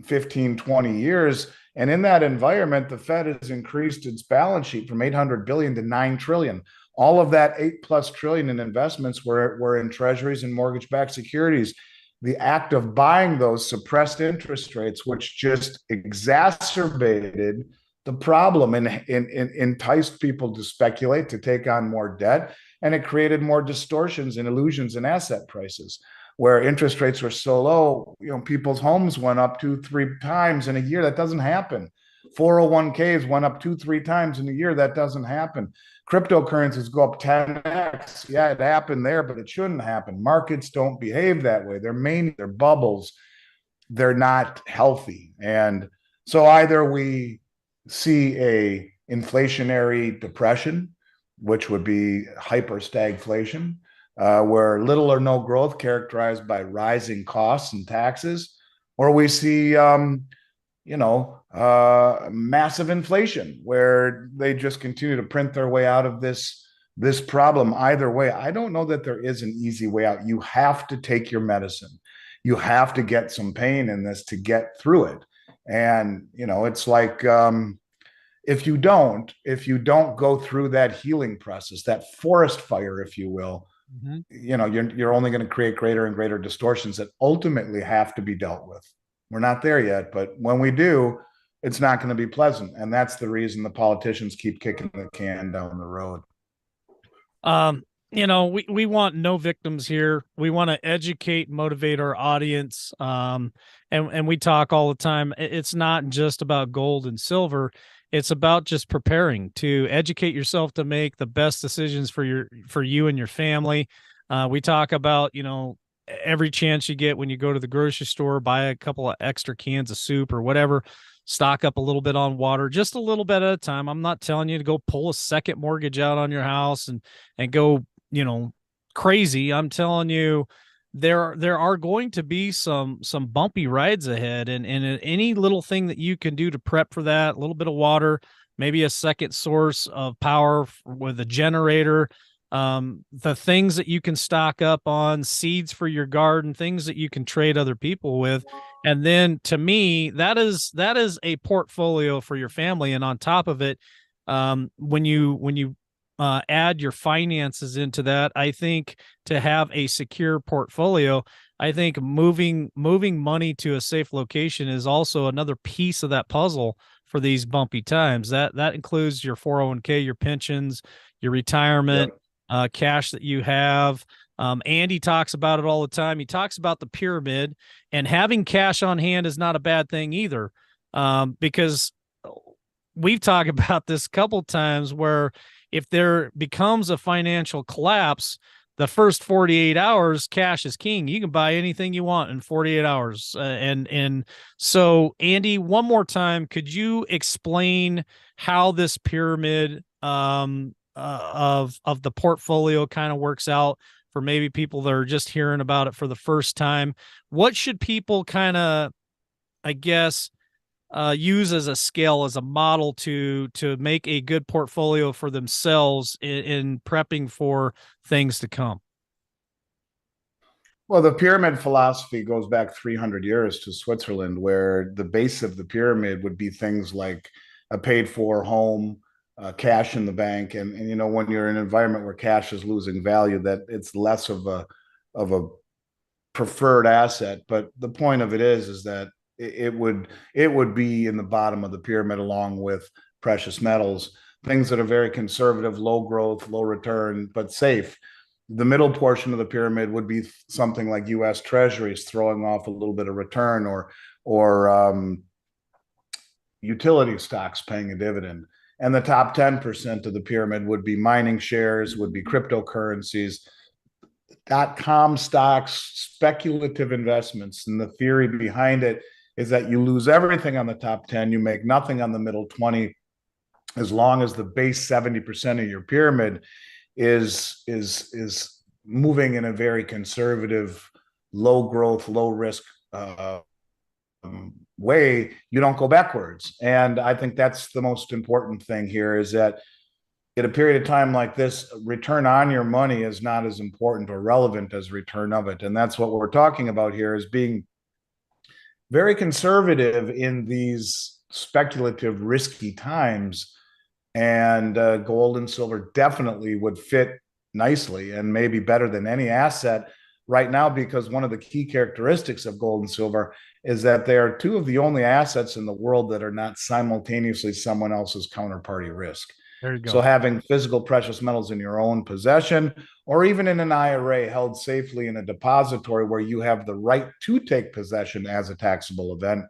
15, 20 years. And in that environment, the Fed has increased its balance sheet from 800 billion to 9 trillion. All of that 8+ trillion in investments were in treasuries and mortgage-backed securities. The act of buying those suppressed interest rates, which just exacerbated the problem and enticed people to speculate, to take on more debt, and it created more distortions and illusions in asset prices. Where interest rates were so low, people's homes went up 2-3 times in a year. That doesn't happen. 401ks went up 2-3 times in a year. That doesn't happen. Cryptocurrencies go up 10x. Yeah, it happened there, but it shouldn't happen. Markets don't behave that way. They're bubbles. They're not healthy. And so either we see a inflationary depression, which would be hyper stagflation, where little or no growth characterized by rising costs and taxes, or we see massive inflation where they just continue to print their way out of this problem. Either way, I don't know that there is an easy way out. You have to take your medicine. You have to get some pain in this to get through it. And it's like, if you don't go through that healing process, that forest fire, if you will, you're only going to create greater and greater distortions that ultimately have to be dealt with. We're not there yet, but when we do, it's not going to be pleasant. And that's the reason the politicians keep kicking the can down the road. We want no victims here. We want to educate, motivate our audience. And we talk all the time. It's not just about gold and silver. It's about just preparing to educate yourself to make the best decisions for you and your family. We talk about, every chance you get when you go to the grocery store, buy a couple of extra cans of soup or whatever, stock up a little bit on water, just a little bit at a time. I'm not telling you to go pull a second mortgage out on your house and go, crazy. I'm telling you, there are going to be some bumpy rides ahead, and any little thing that you can do to prep for that, a little bit of water, maybe a second source of power with a generator, the things that you can stock up on, seeds for your garden, things that you can trade other people with. And then to me, that is a portfolio for your family. And on top of it, when you add your finances into that, I think to have a secure portfolio, I think moving money to a safe location is also another piece of that puzzle for these bumpy times. That includes your 401k, your pensions, your retirement, cash that you have. Andy talks about it all the time. He talks about the pyramid, and having cash on hand is not a bad thing either, because we've talked about this a couple times where if there becomes a financial collapse, the first 48 hours, cash is king. You can buy anything you want in 48 hours. And so, Andy, one more time, could you explain how this pyramid of the portfolio kind of works out for maybe people that are just hearing about it for the first time? What should people kind of, I guess, use as a scale, as a model to make a good portfolio for themselves in prepping for things to come? Well, the pyramid philosophy goes back 300 years to Switzerland, where the base of the pyramid would be things like a paid-for home, cash in the bank, and when you're in an environment where cash is losing value, that it's less of a preferred asset. But the point of it is that it would be in the bottom of the pyramid along with precious metals, things that are very conservative, low growth, low return, but safe. The middle portion of the pyramid would be something like U.S. Treasuries throwing off a little bit of return, or utility stocks paying a dividend. And the top 10% of the pyramid would be mining shares, would be cryptocurrencies, .com stocks, speculative investments. And the theory behind it is that you lose everything on the top 10, you make nothing on the middle 20, as long as the base 70% of your pyramid is moving in a very conservative, low growth, low risk way, you don't go backwards. And I think that's the most important thing here, is that in a period of time like this, return on your money is not as important or relevant as return of it. And that's what we're talking about here, is being very conservative in these speculative, risky times. And gold and silver definitely would fit nicely, and maybe better than any asset right now, because one of the key characteristics of gold and silver is that they are two of the only assets in the world that are not simultaneously someone else's counterparty risk. There you go. So having physical precious metals in your own possession, or even in an IRA held safely in a depository where you have the right to take possession as a taxable event,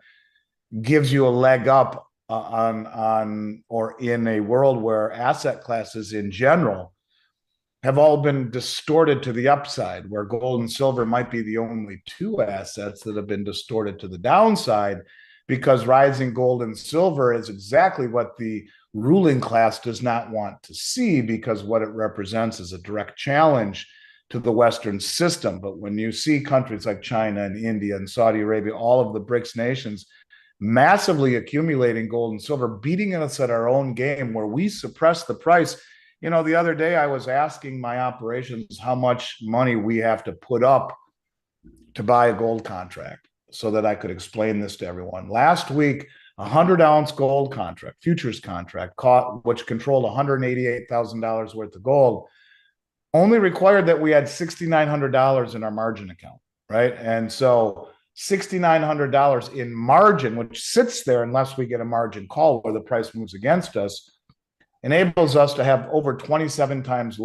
gives you a leg up on or in a world where asset classes in general have all been distorted to the upside, where gold and silver might be the only two assets that have been distorted to the downside, because rising gold and silver is exactly what the ruling class does not want to see, because what it represents is a direct challenge to the Western system. But when you see countries like China and India and Saudi Arabia, all of the BRICS nations, massively accumulating gold and silver, beating us at our own game where we suppress the price. You know, the other day I was asking my operations how much money we have to put up to buy a gold contract so that I could explain this to everyone. Last week, a 100-ounce gold contract, futures contract, which controlled $188,000 worth of gold, only required that we had $6,900 in our margin account, right? And so $6,900 in margin, which sits there unless we get a margin call where the price moves against us, enables us to have over 27 times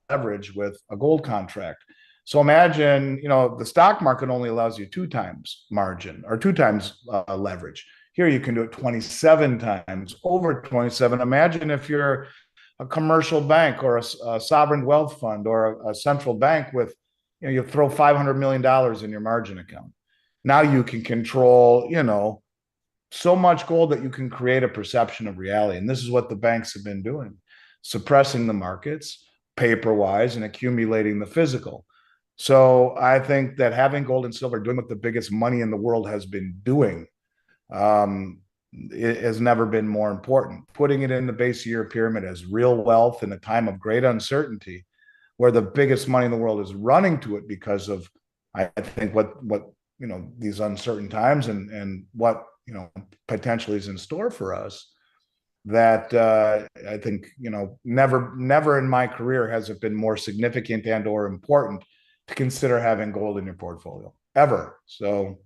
leverage with a gold contract. So imagine, you know, the stock market only allows you 2 times margin or 2 times leverage. Here you can do it 27 times, over 27. Imagine if you're a commercial bank or a sovereign wealth fund or a central bank with, you know, you throw $500 million in your margin account. Now you can control, you know, so much gold that you can create a perception of reality. And this is what the banks have been doing, suppressing the markets paper-wise and accumulating the physical. So I think that having gold and silver doing what the biggest money in the world has been doing, it has never been more important. Putting it in the base of your pyramid as real wealth in a time of great uncertainty, where the biggest money in the world is running to it because of, I think, what you know, these uncertain times and what, you know, potentially is in store for us, that I think, you know, never in my career has it been more significant and or important to consider having gold in your portfolio, ever. So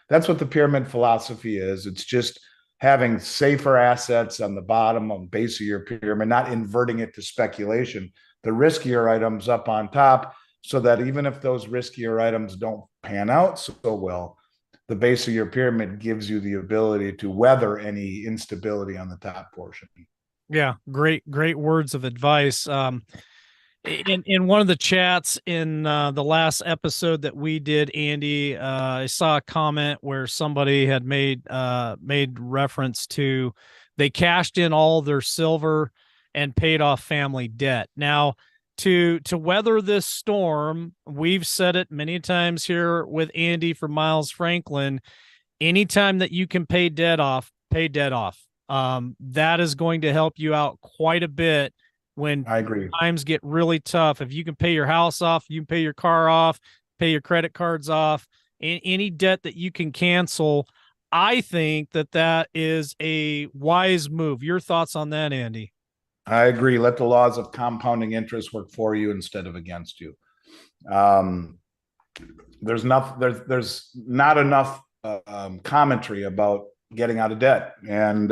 that's what the pyramid philosophy is. It's just having safer assets on the bottom, on base of your pyramid, not inverting it to speculation, the riskier items up on top, so that even if those riskier items don't pan out so well, the base of your pyramid gives you the ability to weather any instability on the top portion. Yeah, great words of advice. In one of the chats in the last episode that we did, Andy, I saw a comment where somebody had made reference to they cashed in all their silver and paid off family debt. Now, to weather this storm, we've said it many times here with Andy from Miles Franklin, anytime that you can pay debt off, pay debt off. That is going to help you out quite a bit when I agree. Times get really tough. If you can pay your house off, you can pay your car off, pay your credit cards off, any debt that you can cancel. I think that is a wise move. Your thoughts on that, Andy? I agree. Let the laws of compounding interest work for you instead of against you. There's not enough commentary about getting out of debt, and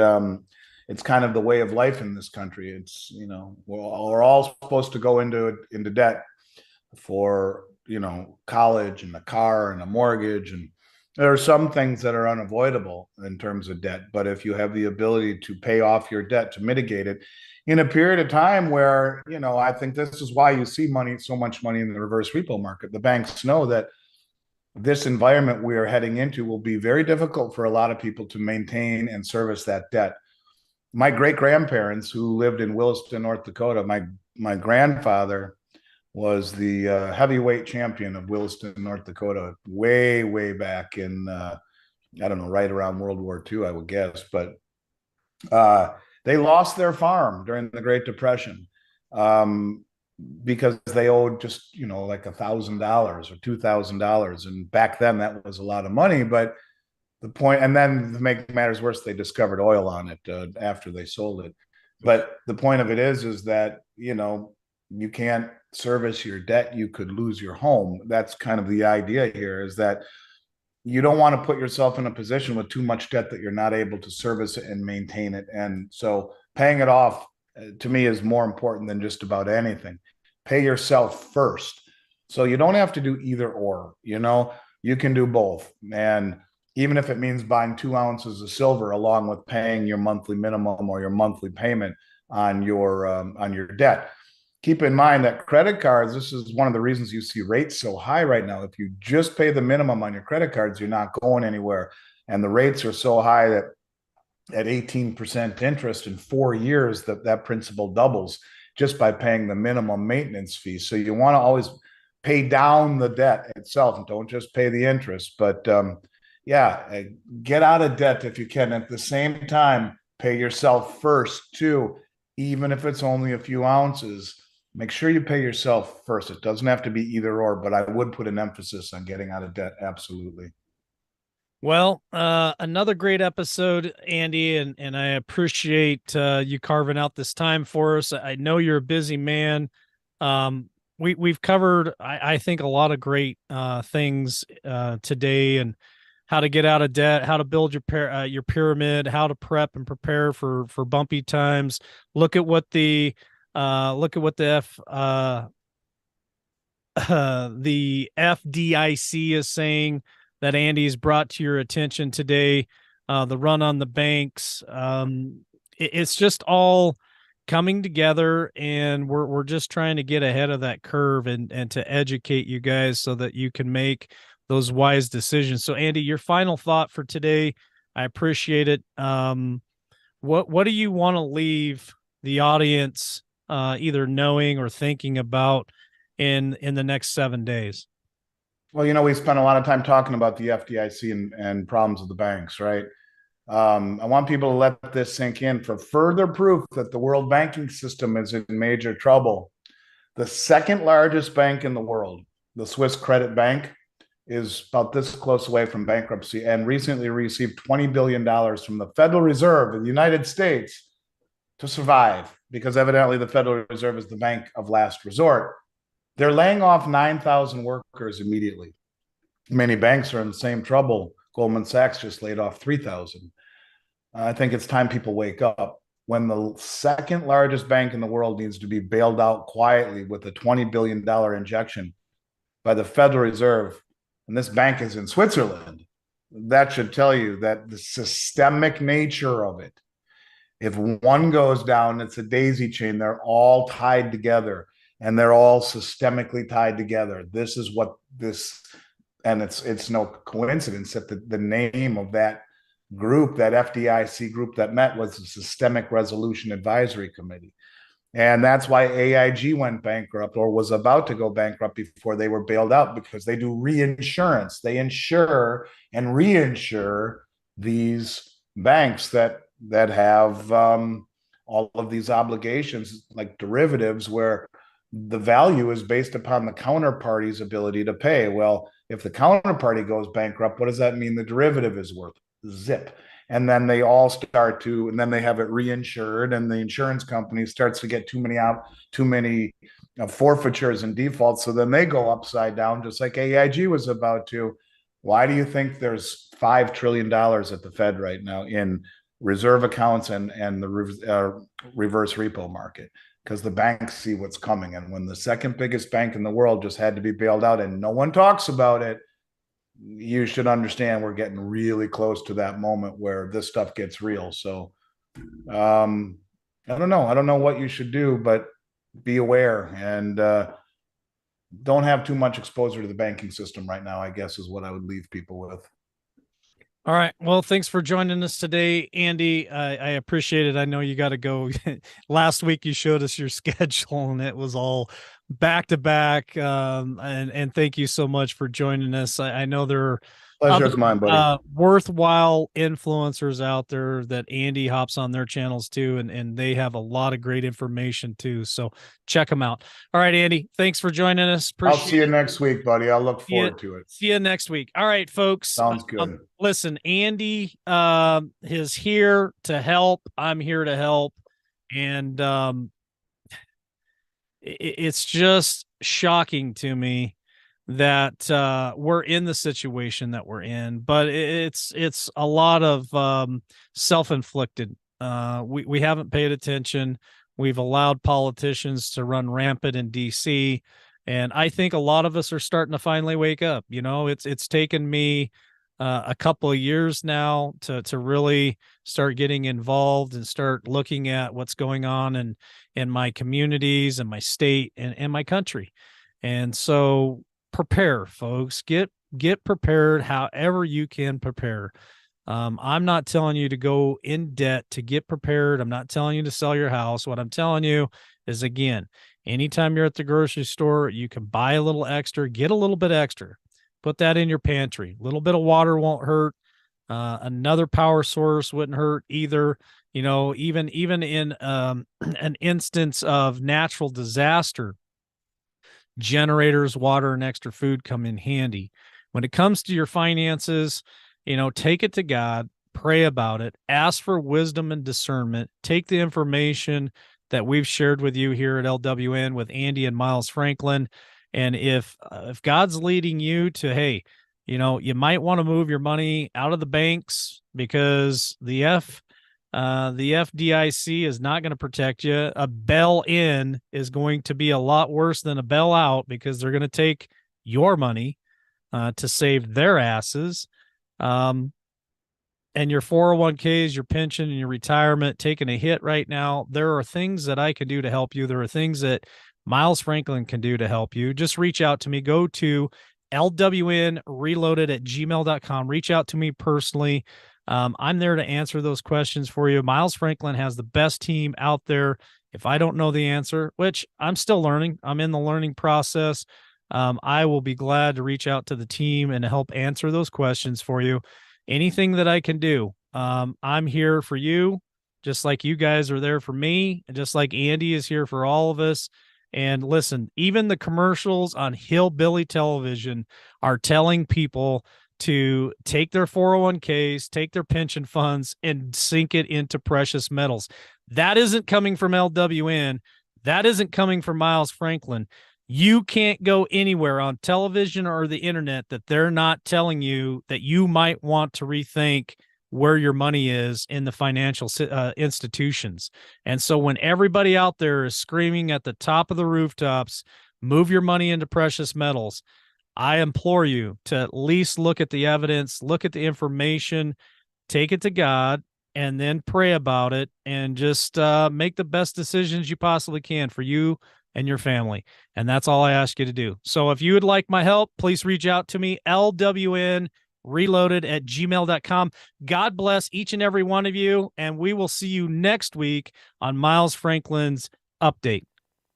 it's kind of the way of life in this country. It's, you know, we're all supposed to go into debt for, you know, college and a car and a mortgage, and there are some things that are unavoidable in terms of debt. But if you have the ability to pay off your debt, to mitigate it in a period of time where, you know, I think this is why you see so much money in the reverse repo market. The banks know that this environment we are heading into will be very difficult for a lot of people to maintain and service that debt. My great-grandparents, who lived in Williston, North Dakota, my grandfather was the heavyweight champion of Williston, North Dakota, way back in I don't know, right around World War II, I would guess. But uh, they lost their farm during the Great Depression um, because they owed just, like $1,000 or $2,000. And back then that was a lot of money. But and then to make matters worse, they discovered oil on it after they sold it. But the point of it is that, you can't service your debt. You could lose your home. That's kind of the idea here, is that you don't want to put yourself in a position with too much debt that you're not able to service it and maintain it. And so paying it off to me is more important than just about anything. Pay yourself first. So you don't have to do either or, you can do both. And even if it means buying 2 ounces of silver along with paying your monthly minimum or your monthly payment on your debt. Keep in mind that credit cards, this is one of the reasons you see rates so high right now. If you just pay the minimum on your credit cards, you're not going anywhere. And the rates are so high that at 18% interest in 4 years, that principal doubles just by paying the minimum maintenance fee. So you want to always pay down the debt itself and don't just pay the interest. But yeah, get out of debt if you can. At the same time, pay yourself first too, even if it's only a few ounces. Make sure you pay yourself first. It doesn't have to be either or, but I would put an emphasis on getting out of debt. Absolutely. Well, another great episode, Andy, and I appreciate you carving out this time for us. I know you're a busy man. We've covered, I think, a lot of great things today, and how to get out of debt, how to build your pyramid, how to prep and prepare for bumpy times. Look at what the the FDIC is saying that Andy's brought to your attention today. The run on the banks. It's just all coming together, and we're just trying to get ahead of that curve and to educate you guys so that you can make those wise decisions. So, Andy, your final thought for today. I appreciate it. What do you want to leave the audience either knowing or thinking about in the next 7 days? Well, we spent a lot of time talking about the FDIC and problems of the banks, right? I want people to let this sink in. For further proof that the world banking system is in major trouble, the second largest bank in the world, the Swiss Credit Bank, is about this close away from bankruptcy and recently received $20 billion from the Federal Reserve of the United States to survive, because evidently the Federal Reserve is the bank of last resort. They're laying off 9,000 workers immediately. Many banks are in the same trouble. Goldman Sachs just laid off 3,000. I think it's time people wake up. When the second largest bank in the world needs to be bailed out quietly with a $20 billion injection by the Federal Reserve, and this bank is in Switzerland, that should tell you that the systemic nature of it, if one goes down, it's a daisy chain. They're all tied together, and they're all systemically tied together. This is what this, and it's no coincidence that the name of that group, that FDIC group that met, was the Systemic Resolution Advisory Committee. And that's why AIG went bankrupt, or was about to go bankrupt, before they were bailed out, because they do reinsurance. They insure and reinsure these banks that have all of these obligations, like derivatives, where the value is based upon the counterparty's ability to pay. Well, if the counterparty goes bankrupt, what does that mean the derivative is worth? Zip. And then they all start to, and then they have it reinsured, and the insurance company starts to get too many forfeitures and defaults. So then they go upside down, just like AIG was about to. Why do you think there's $5 trillion at the Fed right now in reserve accounts and the reverse repo market? Because the banks see what's coming. And when the second biggest bank in the world just had to be bailed out and no one talks about it, you should understand we're getting really close to that moment where this stuff gets real. So I don't know what you should do, but be aware, and don't have too much exposure to the banking system right now, I guess, is what I would leave people with. All right. Well, thanks for joining us today, Andy. I appreciate it. I know you got to go. Last week you showed us your schedule, and it was all back to back. And thank you so much for joining us. I know there are Pleasure's mine, buddy. Worthwhile influencers out there that Andy hops on their channels too, and they have a lot of great information too. So check them out. All right, Andy, thanks for joining us. I'll see you next week, buddy. I'll look forward to it. See you next week. All right, folks. Sounds good. Listen, Andy is here to help. I'm here to help, and it's just shocking to me that we're in the situation that we're in, but it's a lot of self-inflicted. We haven't paid attention. We've allowed politicians to run rampant in DC, and I think a lot of us are starting to finally wake up. You know, it's taken me a couple of years now to really start getting involved and start looking at what's going on in my communities and my state and my country. And so prepare, folks. Get prepared however you can prepare. I'm not telling you to go in debt to get prepared. I'm not telling you to sell your house. What I'm telling you is, again, anytime you're at the grocery store, you can buy a little extra, get a little bit extra, put that in your pantry. A little bit of water won't hurt. Another power source wouldn't hurt either. You know, even in an instance of natural disaster, generators, water, and extra food come in handy. When it comes to your finances, you know, take it to God, pray about it, ask for wisdom and discernment, take the information that we've shared with you here at LWN with Andy and Miles Franklin. And if God's leading you to, hey, you know, you might want to move your money out of the banks because the FDIC is not going to protect you. A bail in is going to be a lot worse than a bail out because they're going to take your money to save their asses. And your 401ks, your pension, and your retirement taking a hit right now. There are things that I can do to help you. There are things that Miles Franklin can do to help you. Just reach out to me. Go to lwnreloaded@gmail.com. Reach out to me personally. I'm there to answer those questions for you. Miles Franklin has the best team out there. If I don't know the answer, which I'm still learning, I'm in the learning process, I will be glad to reach out to the team and help answer those questions for you. Anything that I can do, I'm here for you, just like you guys are there for me, and just like Andy is here for all of us. And listen, even the commercials on Hillbilly Television are telling people to take their 401ks, take their pension funds, and sink it into precious metals. That isn't coming from LWN. That isn't coming from Miles Franklin. You can't go anywhere on television or the internet that they're not telling you that you might want to rethink where your money is in the financial institutions. And so when everybody out there is screaming at the top of the rooftops, move your money into precious metals, I implore you to at least look at the evidence, look at the information, take it to God, and then pray about it, and just make the best decisions you possibly can for you and your family. And that's all I ask you to do. So if you would like my help, please reach out to me, lwnreloaded@gmail.com. God bless each and every one of you, and we will see you next week on Miles Franklin's Update.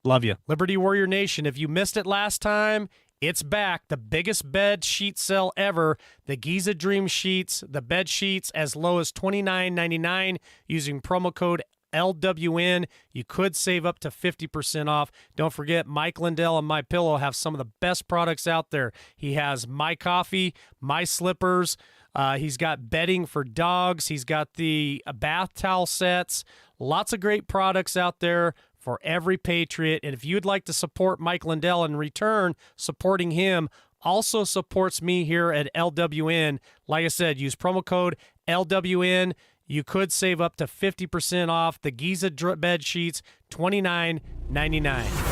Love you. Liberty Warrior Nation, if you missed it last time, it's back. The biggest bed sheet sale ever. The Giza Dream Sheets, the bed sheets as low as $29.99 using promo code LWN. You could save up to 50% off. Don't forget, Mike Lindell and My Pillow have some of the best products out there. He has My Coffee, My Slippers. He's got bedding for dogs. He's got the bath towel sets. Lots of great products out there for every patriot. And if you'd like to support Mike Lindell in return, supporting him also supports me here at LWN. Like I said, use promo code LWN. You could save up to 50% off the Giza bed sheets, $29.99.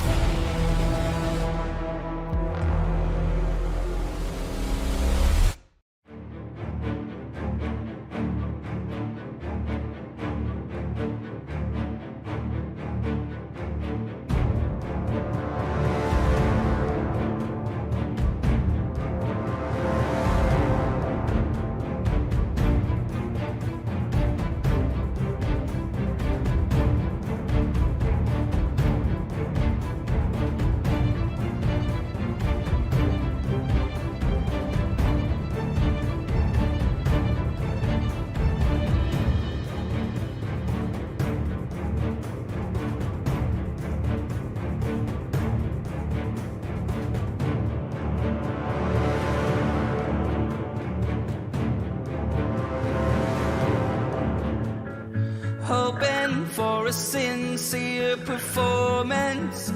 hoping for a sincere performance,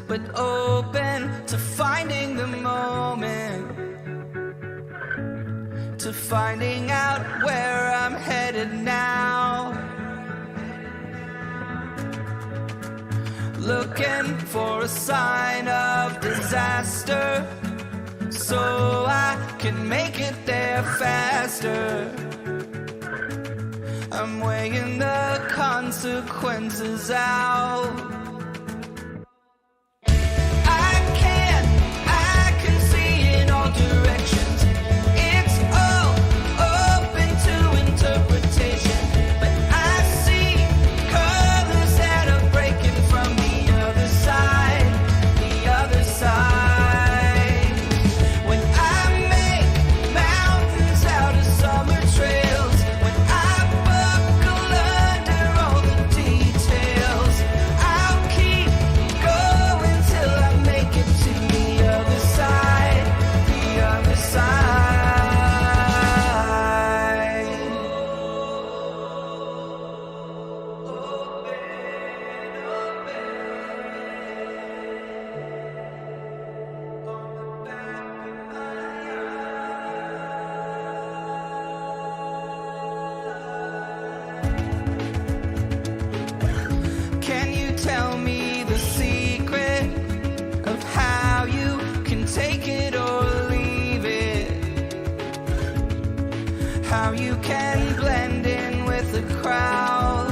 but open to finding the moment, to finding out where I'm headed now. Looking for a sign of disaster, so I can make it there faster. I'm weighing the consequences out. I can see in all directions. It's all open to interpretation, but I see colors that are breaking from the other side, the other side. When I make mountains out of summer trails, when I buckle under all the details, I'll keep going till I make it to the other side, the other side. Can you tell me the secret of how you can take it or leave it? How you can blend in with the crowd?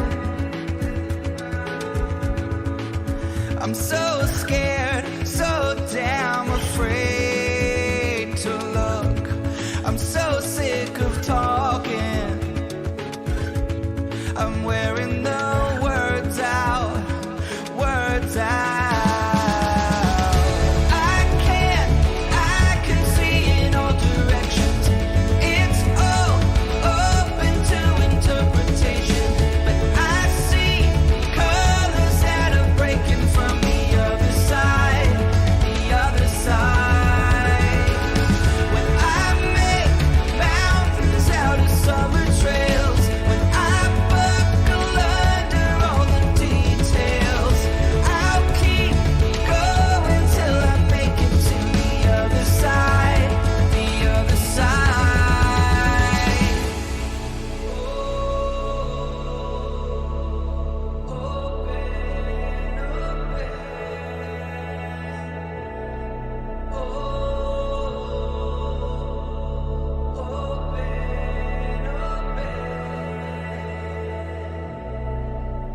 I'm so scared, so damn afraid to look. I'm so sick of talking. I'm wearing the words out, words out. I can see in all directions. It's all open to interpretation, but I see colors that are breaking from the other side, the other side. When I make mountains out of summer trails, when I buckle under all the details, I'll keep going till I make it to the other side, the other side.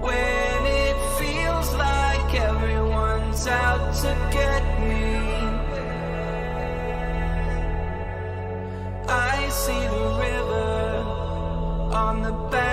When it feels like everyone's out to get me, I see the river on the bank.